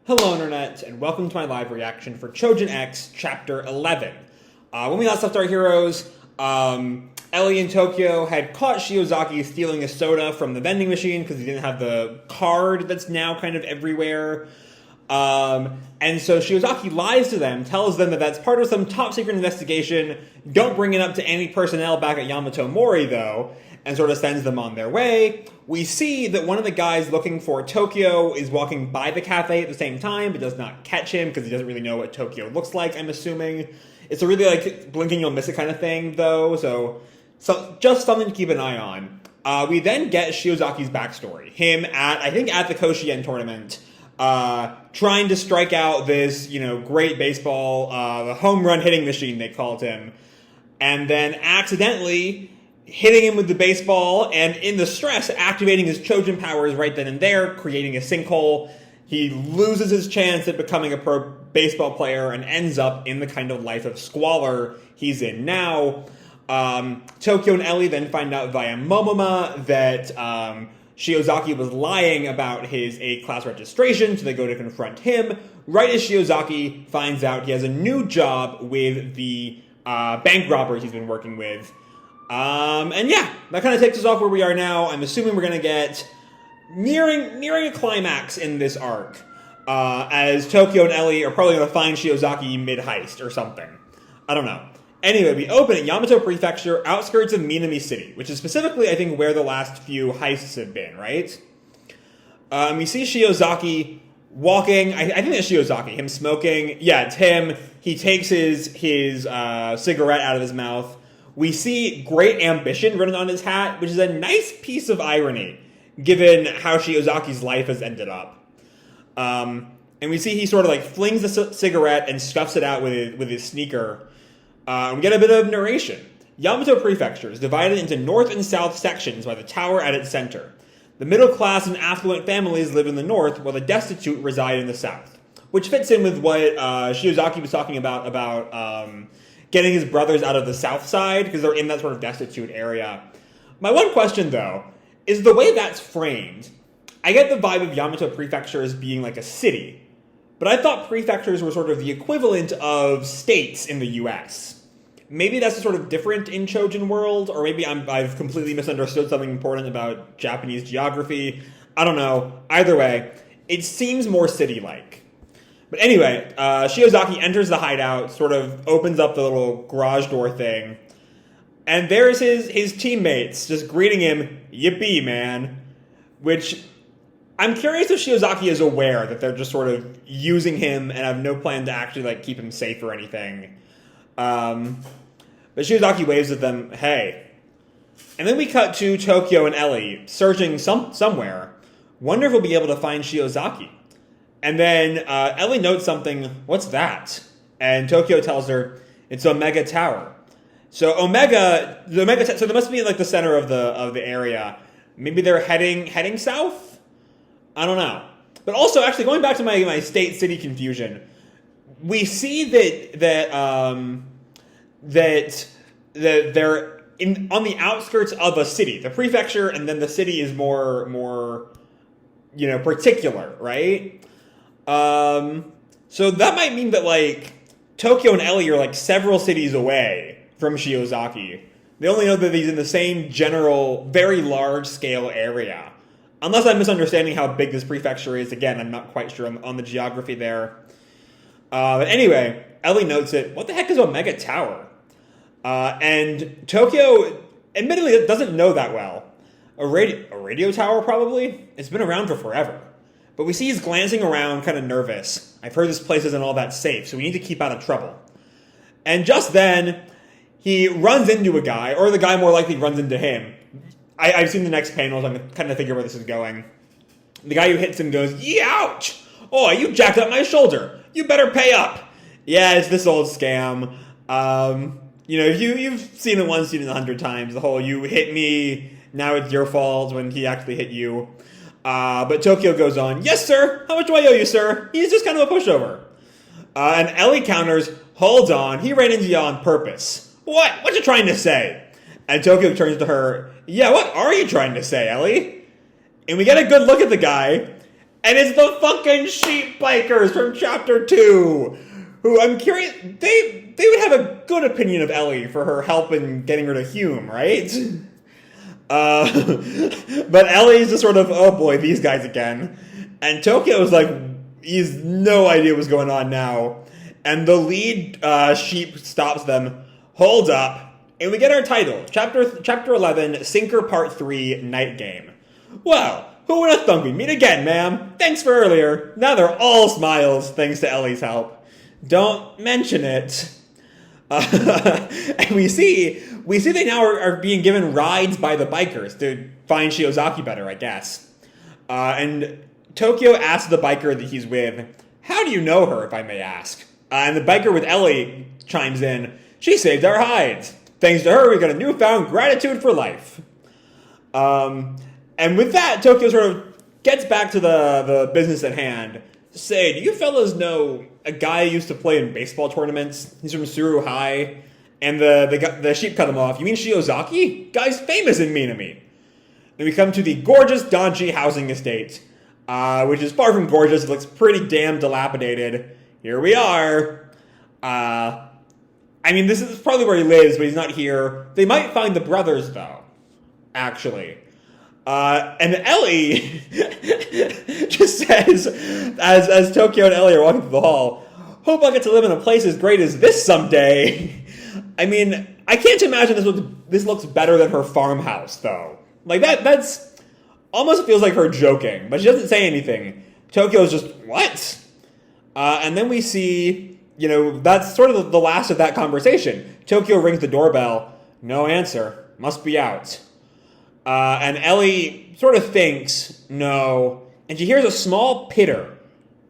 Hello Internet, and welcome to my live reaction for Chojin X Chapter 11. When we last left our heroes, Ellie and Tokyo had caught Shiozaki stealing a soda from the vending machine because he didn't have the card that's now kind of everywhere. And so Shiozaki lies to them, tells them that that's part of some top-secret investigation. Don't bring it up to any personnel back at Yamato Mori, though, and sort of sends them on their way. We see that one of the guys looking for Tokyo is walking by the cafe at the same time, but does not catch him because he doesn't really know what Tokyo looks like, I'm assuming. It's a really, blinking you'll miss it kind of thing, though, so just something to keep an eye on. We then get Shiozaki's backstory. Him at the Koshien tournament, trying to strike out this, great baseball, the home run hitting machine, they called him, and then accidentally hitting him with the baseball, and in the stress, activating his Chojin powers right then and there, creating a sinkhole. He loses his chance at becoming a pro baseball player and ends up in the kind of life of squalor he's in now. Tokyo and Ellie then find out via Momoma that Shiozaki was lying about his A-class registration, so they go to confront him. Right as Shiozaki finds out he has a new job with the bank robbers he's been working with. And yeah, that kind of takes us off where we are now. I'm assuming we're going to get nearing a climax in this arc, as Tokyo and Ellie are probably going to find Shiozaki mid-heist or something. I don't know. Anyway, we open at Yamato Prefecture, outskirts of Minami City, which is specifically, I think, where the last few heists have been, right? We see Shiozaki walking. I think it's Shiozaki, him smoking. Yeah, it's him. He takes his cigarette out of his mouth. We see Great Ambition written on his hat, which is a nice piece of irony, given how Shiozaki's life has ended up. And we see he sort of flings the cigarette and stuffs it out with his sneaker. We get a bit of narration. Yamato Prefecture is divided into north and south sections by the tower at its center. The middle class and affluent families live in the north, while the destitute reside in the south. Which fits in with what Shiozaki was talking about getting his brothers out of the south side, because they're in that sort of destitute area. My one question, though, is the way that's framed. I get the vibe of Yamato Prefecture as being like a city, but I thought prefectures were sort of the equivalent of states in the US. Maybe that's sort of different in Chojin world, or maybe I've completely misunderstood something important about Japanese geography. I don't know. Either way, it seems more city-like. But anyway, Shiozaki enters the hideout, sort of opens up the little garage door thing, and there's his teammates just greeting him, "Yippee, man," which I'm curious if Shiozaki is aware that they're just sort of using him and have no plan to actually keep him safe or anything. But Shiozaki waves at them, "Hey." And then we cut to Tokyo and Ellie searching somewhere. Wonder if we'll be able to find Shiozaki. And then Ellie notes something, "What's that?" And Tokyo tells her, "It's Omega Tower." So so they must be in the center of the area. Maybe they're heading south? I don't know. But also, actually, going back to my state-city confusion, we see that they're on the outskirts of a city, the prefecture, and then the city is more particular, right? So that might mean that Tokyo and Ellie are several cities away from Shiozaki. They only know that he's in the same general, very large-scale area. Unless I'm misunderstanding how big this prefecture is. Again, I'm not quite sure on the geography there. But anyway, Ellie notes it. What the heck is Omega Tower? And Tokyo, admittedly, doesn't know that well. A radio tower, probably? It's been around for forever. But we see he's glancing around, kind of nervous. I've heard this place isn't all that safe, so we need to keep out of trouble. And just then, he runs into a guy, or the guy more likely runs into him. I've seen the next panels, I'm kind of figure where this is going. The guy who hits him goes, "Ouch! Oh, you jacked up my shoulder. You better pay up." Yeah, it's this old scam. You've seen it once, seen it 100 times. The whole, you hit me, now it's your fault, when he actually hit you. But Tokyo goes on, "Yes, sir. How much do I owe you, sir? He's just kind of a pushover." And Ellie counters, "Hold on. He ran into you on purpose." "What? What you trying to say?" And Tokyo turns to her, "Yeah, what are you trying to say, Ellie?" And we get a good look at the guy, And it's the fucking sheep bikers from chapter 2, who I'm curious, they would have a good opinion of Ellie for her help in getting rid of Hume, right? But Ellie's just sort of, oh boy, these guys again. And Tokyo's like, he's no idea what's going on now. And the lead sheep stops them, hold up, and we get our title, Chapter 11, Sinker Part 3, Night Game. Well, who would have thunk we'd meet again, ma'am? Thanks for earlier. Now they're all smiles, thanks to Ellie's help. Don't mention it. And we see they now are being given rides by the bikers to find Shiozaki better, I guess. And Tokyo asks the biker that he's with, how do you know her, if I may ask? And the biker with Ellie chimes in, she saved our hides. Thanks to her, we got a newfound gratitude for life. And with that, Tokyo sort of gets back to the business at hand. Say, do you fellas know a guy who used to play in baseball tournaments? He's from Suru High. And the sheep cut him off. You mean Shiozaki? Guy's famous in Minami. Then we come to the gorgeous Donji housing estate, which is far from gorgeous. It looks pretty damn dilapidated. Here we are. I mean, this is probably where he lives, but he's not here. They might find the brothers, though, actually. And Ellie just says, as Tokyo and Ellie are walking through the hall, hope I'll get to live in a place as great as this someday. I mean, I can't imagine this looks better than her farmhouse, though. Like, that's almost feels like her joking, but she doesn't say anything. Tokyo's just, what? And then we see, that's sort of the last of that conversation. Tokyo rings the doorbell. No answer. Must be out. And Ellie sort of thinks, no. And she hears a small pitter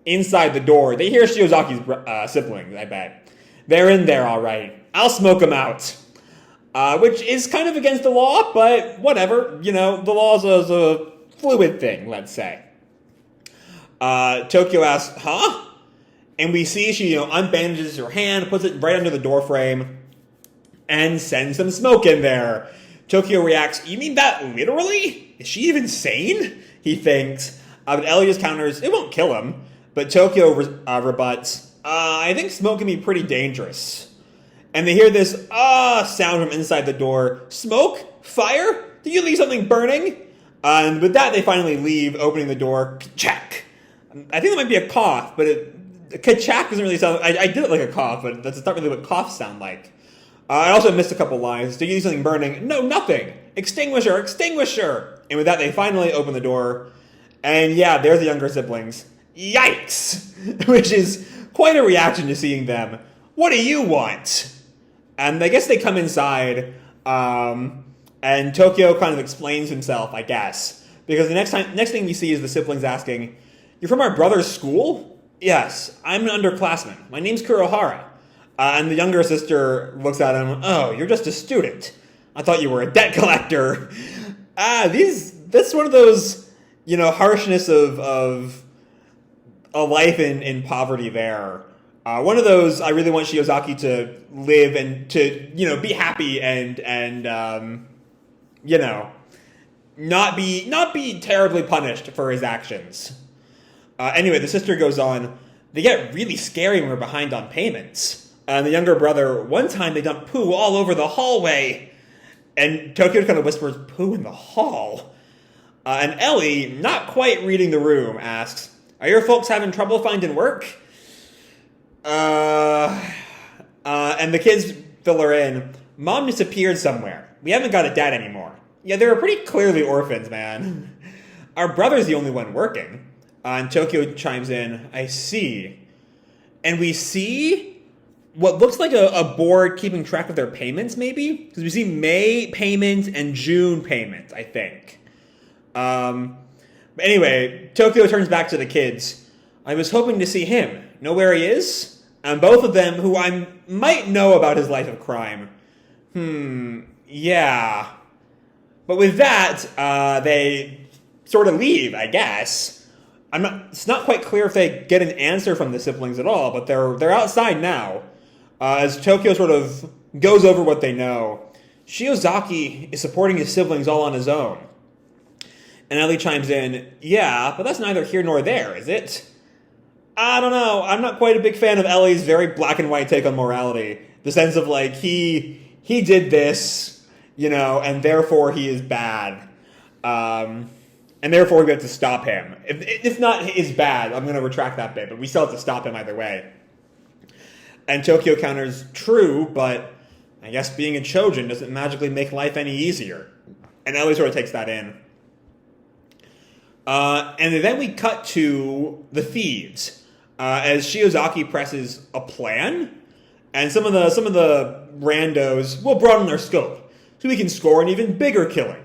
inside the door. They hear Shiozaki's siblings, I bet. They're in there, all right. I'll smoke them out. Which is kind of against the law, but whatever. The law is a fluid thing, let's say. Tokyo asks, huh? And we see she, unbandages her hand, puts it right under the door frame, and sends some smoke in there. Tokyo reacts, you mean that literally? Is she even sane? He thinks. But Ellie just counters, it won't kill him. But Tokyo rebuts, I think smoke can be pretty dangerous. And they hear this sound from inside the door. Smoke? Fire? Did you leave something burning? And with that, they finally leave, opening the door. Ka-chack. I think that might be a cough, but ka-chack doesn't really sound... I did it like a cough, but that's not really what coughs sound like. I also missed a couple lines. Did you leave something burning? No, nothing. Extinguisher, extinguisher. And with that, they finally open the door. And yeah, they're the younger siblings. Yikes! Which is quite a reaction to seeing them. What do you want? And I guess they come inside, and Tokyo kind of explains himself, I guess. Because the next thing we see is the siblings asking, you're from our brother's school? Yes, I'm an underclassman. My name's Kurohara. And the younger sister looks at him, oh, you're just a student. I thought you were a debt collector. That's one of those, harshness of a life in poverty there. One of those, I really want Shiozaki to live and to, be happy and not be terribly punished for his actions. Anyway, the sister goes on, they get really scary when we're behind on payments. And the younger brother, one time they dumped poo all over the hallway. And Tokyo kind of whispers, poo in the hall? And Ellie, not quite reading the room, asks, are your folks having trouble finding work? And the kids fill her in. Mom disappeared somewhere. We haven't got a dad anymore. Yeah, they were pretty clearly orphans, man. Our brother's the only one working. And Tokyo chimes in, I see. And we see what looks like a board keeping track of their payments, maybe? Because we see May payment and June payment, I think. But anyway, Tokyo turns back to the kids. I was hoping to see him. Know where he is? And both of them, who I might know about his life of crime. Yeah. But with that, they sort of leave, I guess. It's not quite clear if they get an answer from the siblings at all, but they're outside now. As Tokyo sort of goes over what they know, Shiozaki is supporting his siblings all on his own. And Ellie chimes in, yeah, but that's neither here nor there, is it? I don't know. I'm not quite a big fan of Ellie's very black and white take on morality. The sense of, like, he did this, and therefore he is bad. And therefore we have to stop him. If not is bad, I'm going to retract that bit, but we still have to stop him either way. And Tokyo counters, true, but I guess being a Chojin doesn't magically make life any easier. And Ellie sort of takes that in. And then we cut to the thieves. As Shiozaki presses a plan, and some of the randos will broaden their scope, so we can score an even bigger killing.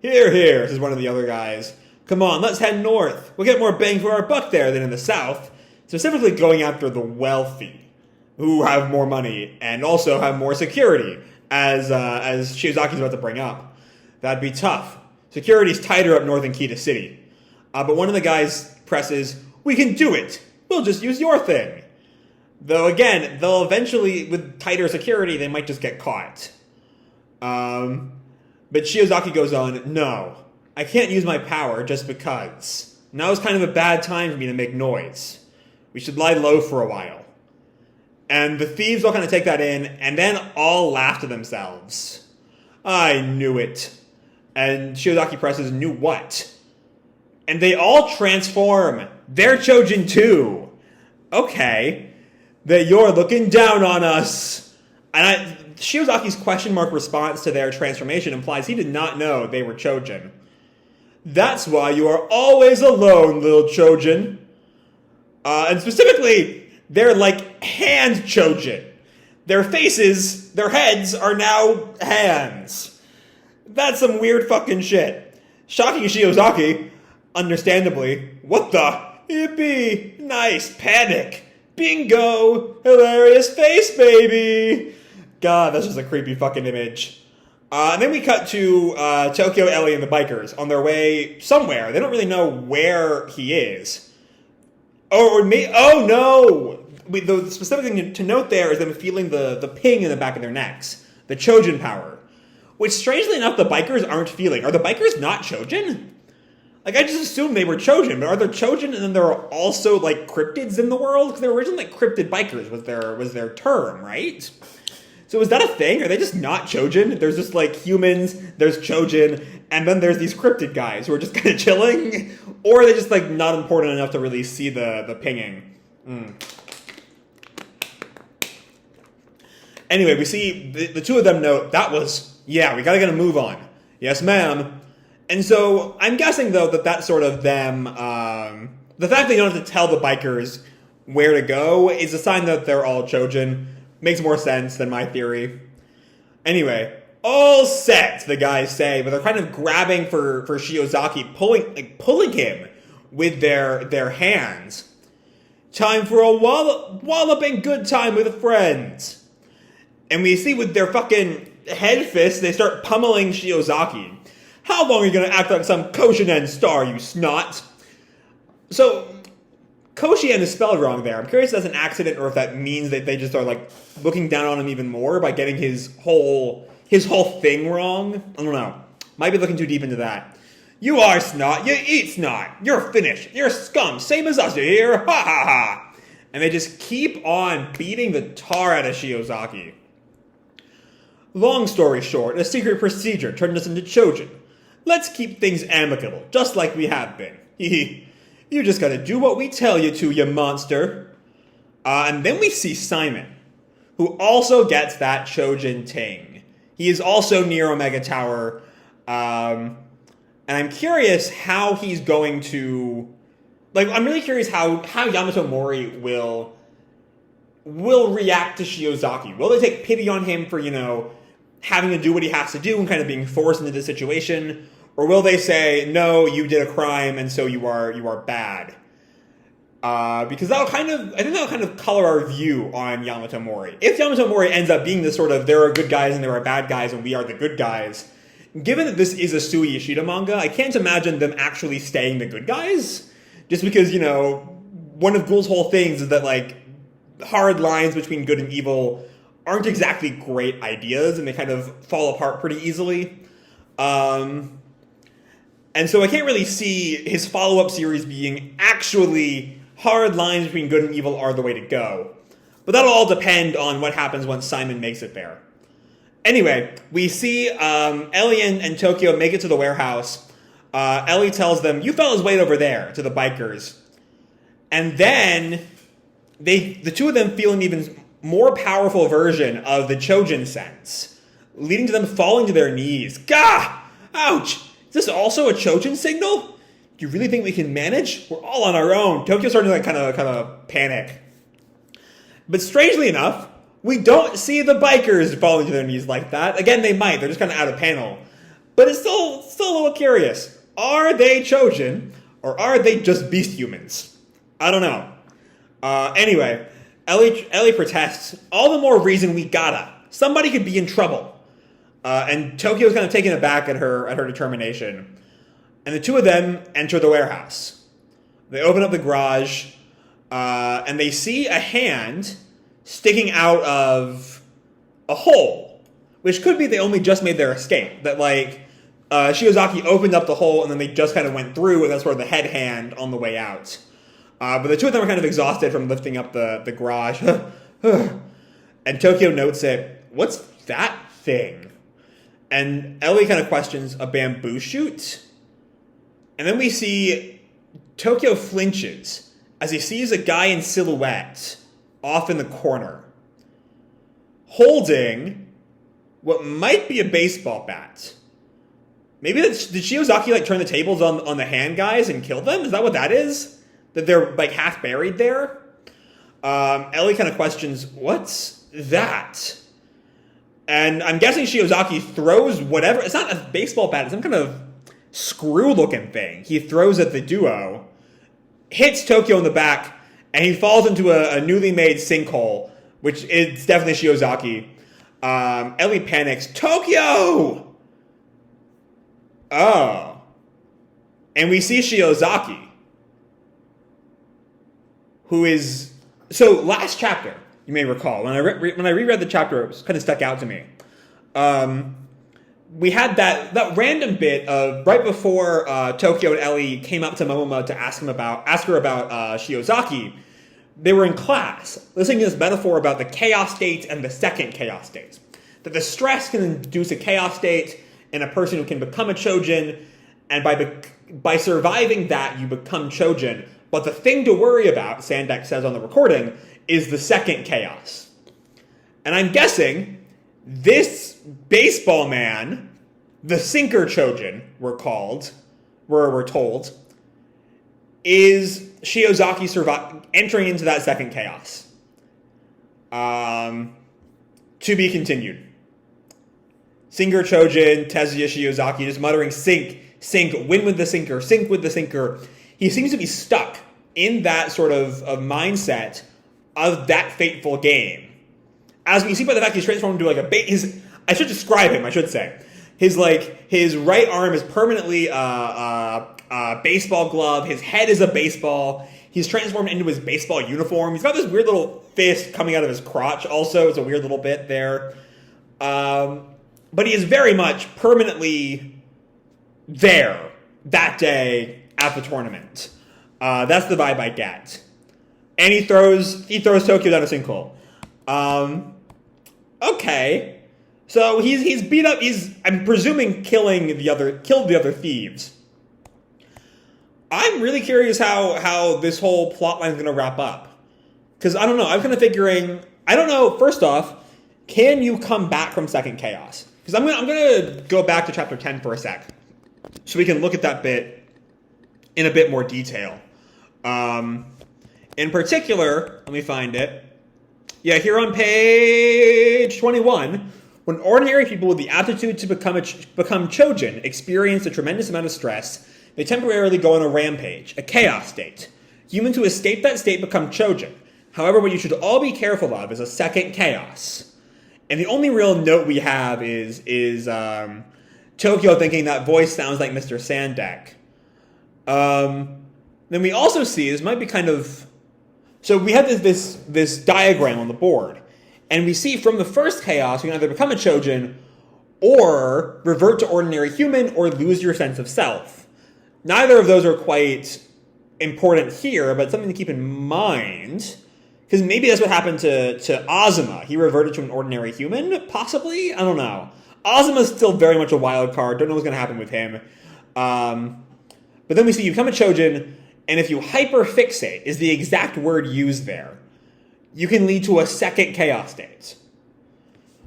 Here, says one of the other guys. Come on, let's head north. We'll get more bang for our buck there than in the south, specifically going after the wealthy, who have more money, and also have more security, as Shiozaki's about to bring up. That'd be tough. Security's tighter up north in Kita City. But one of the guys presses, we can do it! We'll just use your thing. Though again, they'll eventually, with tighter security, they might just get caught. But Shiozaki goes on, no, I can't use my power just because. Now is kind of a bad time for me to make noise. We should lie low for a while. And the thieves all kind of take that in, and then all laugh to themselves. I knew it. And Shiozaki presses, knew what? And they all transform. They're Chojin too. Okay. That you're looking down on us. And Shiozaki's question mark response to their transformation implies he did not know they were Chojin. That's why you are always alone, little Chojin. And specifically, they're like hand Chojin. Their faces, their heads are now hands. That's some weird fucking shit. Shocking Shiozaki, understandably, what the? Yippee! Nice! Panic! Bingo! Hilarious face, baby! God, that's just a creepy fucking image. And then we cut to Tokyo, Ellie, and the bikers on their way somewhere. They don't really know where he is. Oh no! The specific thing to note there is them feeling the ping in the back of their necks. The Chojin power. Which, strangely enough, the bikers aren't feeling. Are the bikers not Chojin? Like, I just assumed they were Chojin, but are there Chojin and then there are also, like, cryptids in the world? Because they were originally, like, cryptid bikers was their term, right? So is that a thing? Are they just not Chojin? There's just, like, humans, there's Chojin, and then there's these cryptid guys who are just kind of chilling? Or are they just, like, not important enough to really see the pinging? Anyway, we see the two of them note, that was, yeah, we gotta get a move on. Yes, ma'am. And so, I'm guessing, though, that that's sort of them, the fact they don't have to tell the bikers where to go is a sign that they're all Chojin. Makes more sense than my theory. Anyway, all set, the guys say, but they're kind of grabbing for Shiozaki, pulling him with their hands. Time for a walloping good time with friends. And we see with their fucking head fists, they start pummeling Shiozaki. How long are you going to act like some Koshinen star, you snot? So, Koshien is spelled wrong there. I'm curious if that's an accident or if that means that they just are, like, looking down on him even more by getting his whole thing wrong. I don't know. Might be looking too deep into that. You are snot. You eat snot. You're finished. You're scum. Same as us, you hear? Ha ha ha. And they just keep on beating the tar out of Shiozaki. Long story short, a secret procedure turned us into Chojin. Let's keep things amicable, just like we have been. You just gotta do what we tell you to, you monster. And then we see Simon, who also gets that Chojin ting. He is also near Omega Tower. And I'm curious how he's going to... Like, I'm really curious how Yamato Mori will react to Shiozaki. Will they take pity on him for, having to do what he has to do and kind of being forced into this situation? Or will they say, no, you did a crime and so you are bad? Because I think that'll kind of color our view on Yamato Mori. If Yamato Mori ends up being this sort of, there are good guys and there are bad guys and we are the good guys, given that this is a Sui Ishida manga, I can't imagine them actually staying the good guys. Just because, one of Ghoul's whole things is that, like, hard lines between good and evil aren't exactly great ideas and they kind of fall apart pretty easily. And And so I can't really see his follow-up series being actually hard lines between good and evil are the way to go. But that'll all depend on what happens once Simon makes it there. Anyway, we see Ellie and Tokyo make it to the warehouse. Ellie tells them, "You fellas wait over there," to the bikers. And then the two of them feel an even more powerful version of the Chojin sense, leading to them falling to their knees. Gah! Ouch! Is this also a Chojin signal? Do you really think we can manage? We're all on our own. Tokyo's starting to kind of panic. But strangely enough, we don't see the bikers falling to their knees like that. Again, they might. They're just kind of out of panel. But it's still a little curious. Are they Chojin, or are they just beast humans? I don't know. Anyway, Ellie protests. All the more reason we gotta. Somebody could be in trouble. And Tokyo's kind of taken aback at her determination. And the two of them enter the warehouse. They open up the garage, and they see a hand sticking out of a hole, which could be they only just made their escape. That, like, Shiozaki opened up the hole, and then they just kind of went through, and that's sort of the head hand on the way out. But the two of them are kind of exhausted from lifting up the garage. And Tokyo notes it. What's that thing? And Ellie kind of questions a bamboo shoot. And then we see Tokyo flinches as he sees a guy in silhouette off in the corner, holding what might be a baseball bat. Maybe did Shiozaki like turn the tables on the hand guys and kill them? Is that what that is? That they're like half buried there? Ellie kind of questions, what's that? And I'm guessing Shiozaki throws whatever. It's not a baseball bat. It's some kind of screw-looking thing. He throws at the duo, hits Tokyo in the back, and he falls into a newly made sinkhole, which is definitely Shiozaki. Ellie panics. Tokyo! Oh. And we see Shiozaki, who is... So, last chapter, you may recall, when I reread the chapter, it was kind of stuck out to me. We had that random bit of right before Tokyo and Ellie came up to Momoma to ask her about Shiozaki. They were in class listening to this metaphor about the chaos state and the second chaos state. That the stress can induce a chaos state in a person who can become a Chojin, and by surviving that, you become Chojin. But the thing to worry about, Sandek says on the recording, is the second chaos. And I'm guessing this baseball man, the Sinker Chojin, we're told, is Shiozaki entering into that second chaos. To be continued. Sinker Chojin, Tezuya Shiozaki, just muttering, sink, win with the sinker, sink with the sinker. He seems to be stuck in that sort of mindset of that fateful game. As we see by the fact he's transformed into like I should describe him, I should say. His right arm is permanently a baseball glove. His head is a baseball. He's transformed into his baseball uniform. He's got this weird little fist coming out of his crotch also. It's a weird little bit there. But he is very much permanently there that day at the tournament. That's the vibe I get. And he throws Tokyo down a sinkhole. Okay. So he's beat up. I'm presuming killed the other thieves. I'm really curious how this whole plot line is going to wrap up. Because I don't know. I'm kind of figuring. I don't know. First off, can you come back from Second Chaos? Because I'm gonna go back to chapter 10 for a sec, so we can look at that bit in a bit more detail. In particular, let me find it. Yeah, here on page 21, when ordinary people with the aptitude to become Chojin experience a tremendous amount of stress, they temporarily go on a rampage, a chaos state. Humans who escape that state become Chojin. However, what you should all be careful of is a second chaos. And the only real note we have is Tokyo thinking that voice sounds like Mr. Sandek. Then we also see, this might be kind of... So we have this diagram on the board. And we see from the first chaos, you can either become a Chojin or revert to ordinary human or lose your sense of self. Neither of those are quite important here, but something to keep in mind. Because maybe that's what happened to Ozma. He reverted to an ordinary human, possibly? I don't know. Ozma's still very much a wild card. Don't know what's going to happen with him. But then we see you become a Chojin, and if you hyperfixate, is the exact word used there, you can lead to a second chaos state.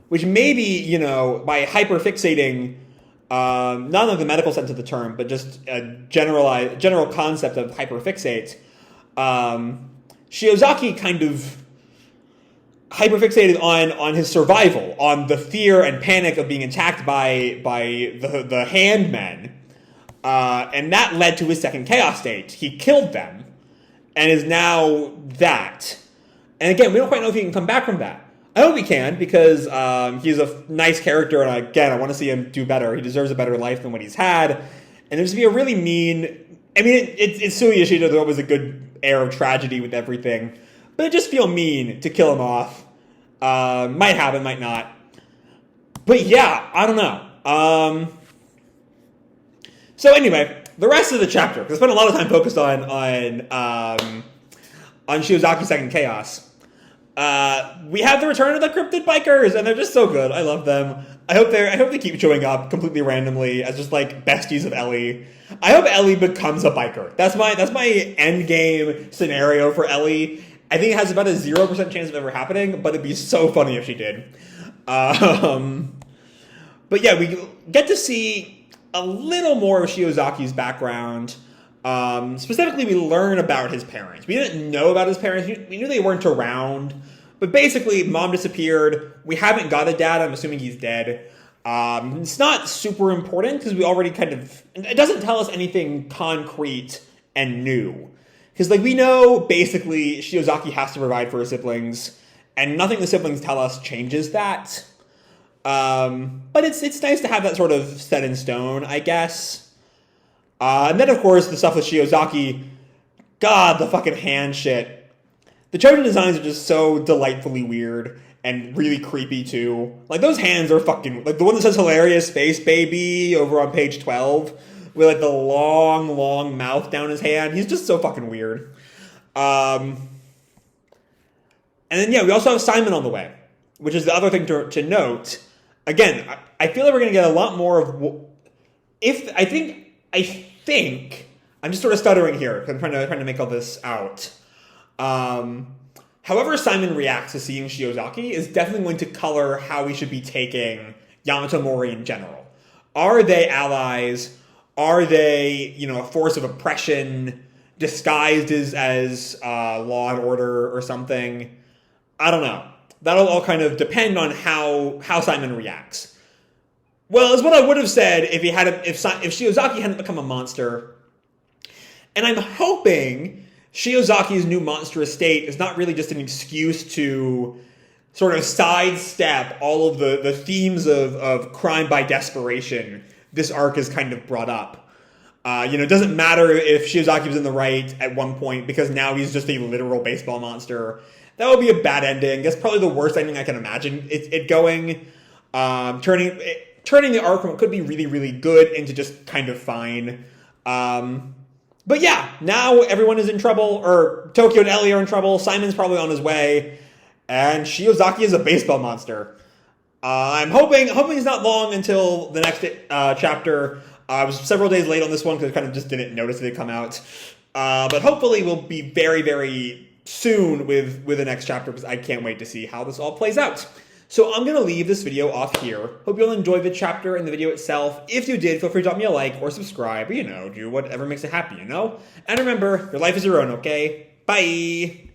Which maybe, you know, by hyperfixating, not in the medical sense of the term, but just a general concept of hyperfixate, Shiozaki kind of hyperfixated on his survival, on the fear and panic of being attacked by the handmen, and that led to his second chaos state. He killed them, and is now that. And again, we don't quite know if he can come back from that. I hope he can, because he's a nice character, and again, I want to see him do better. He deserves a better life than what he's had. And there's to be a really mean... I mean, it's Sui Yoshida. There's always a good air of tragedy with everything. But it just feel mean to kill him off. Might happen, might not. But yeah, I don't know. So anyway, the rest of the chapter, because I spent a lot of time focused on Shiozaki's second chaos. We have the return of the Cryptid Bikers, and they're just so good. I love them. I hope they keep showing up completely randomly as just like besties of Ellie. I hope Ellie becomes a biker. That's my end game scenario for Ellie. I think it has about a 0% chance of ever happening, but it'd be so funny if she did. But yeah, we get to see a little more of Shiozaki's background. Specifically, we learn about his parents. We didn't know about his parents. We knew they weren't around. But basically, mom disappeared. We haven't got a dad. I'm assuming he's dead. It's not super important because we already kind of... It doesn't tell us anything concrete and new. Because, like, we know, basically, Shiozaki has to provide for his siblings. And nothing the siblings tell us changes that. But it's nice to have that sort of set in stone, I guess. And then, of course, the stuff with Shiozaki. God, the fucking hand shit. The Chojin designs are just so delightfully weird and really creepy, too. Like, those hands are fucking... Like, the one that says Hilarious Space Baby over on page 12 with, like, the long, long mouth down his hand. He's just so fucking weird. And then, yeah, we also have Simon on the way, which is the other thing to note. Again, I feel like we're going to get a lot more of... I think... I'm just sort of stuttering here because I'm trying to make all this out. However Simon reacts to seeing Shiozaki is definitely going to color how we should be taking Yamato Mori in general. Are they allies? Are they, a force of oppression disguised as law and order or something? I don't know. That'll all kind of depend on how Simon reacts. Well, is what I would have said if Shiozaki hadn't become a monster. And I'm hoping Shiozaki's new monstrous state is not really just an excuse to sort of sidestep all of the themes of crime by desperation this arc is kind of brought up. It doesn't matter if Shiozaki was in the right at one point because now he's just a literal baseball monster. That would be a bad ending. That's probably the worst ending I can imagine it going. Turning the arc from what could be really, really good into just kind of fine. But yeah, now everyone is in trouble, or Tokyo and Ellie are in trouble, Simon's probably on his way, and Shiozaki is a baseball monster. I'm hoping it's not long until the next chapter. I was several days late on this one because I kind of just didn't notice it had come out. But hopefully we'll be very, very soon with the next chapter because I can't wait to see how this all plays out. So I'm going to leave this video off here. Hope you'll enjoy the chapter and the video itself. If you did, feel free to drop me a like or subscribe. Do whatever makes it happy, And remember, your life is your own, okay? Bye!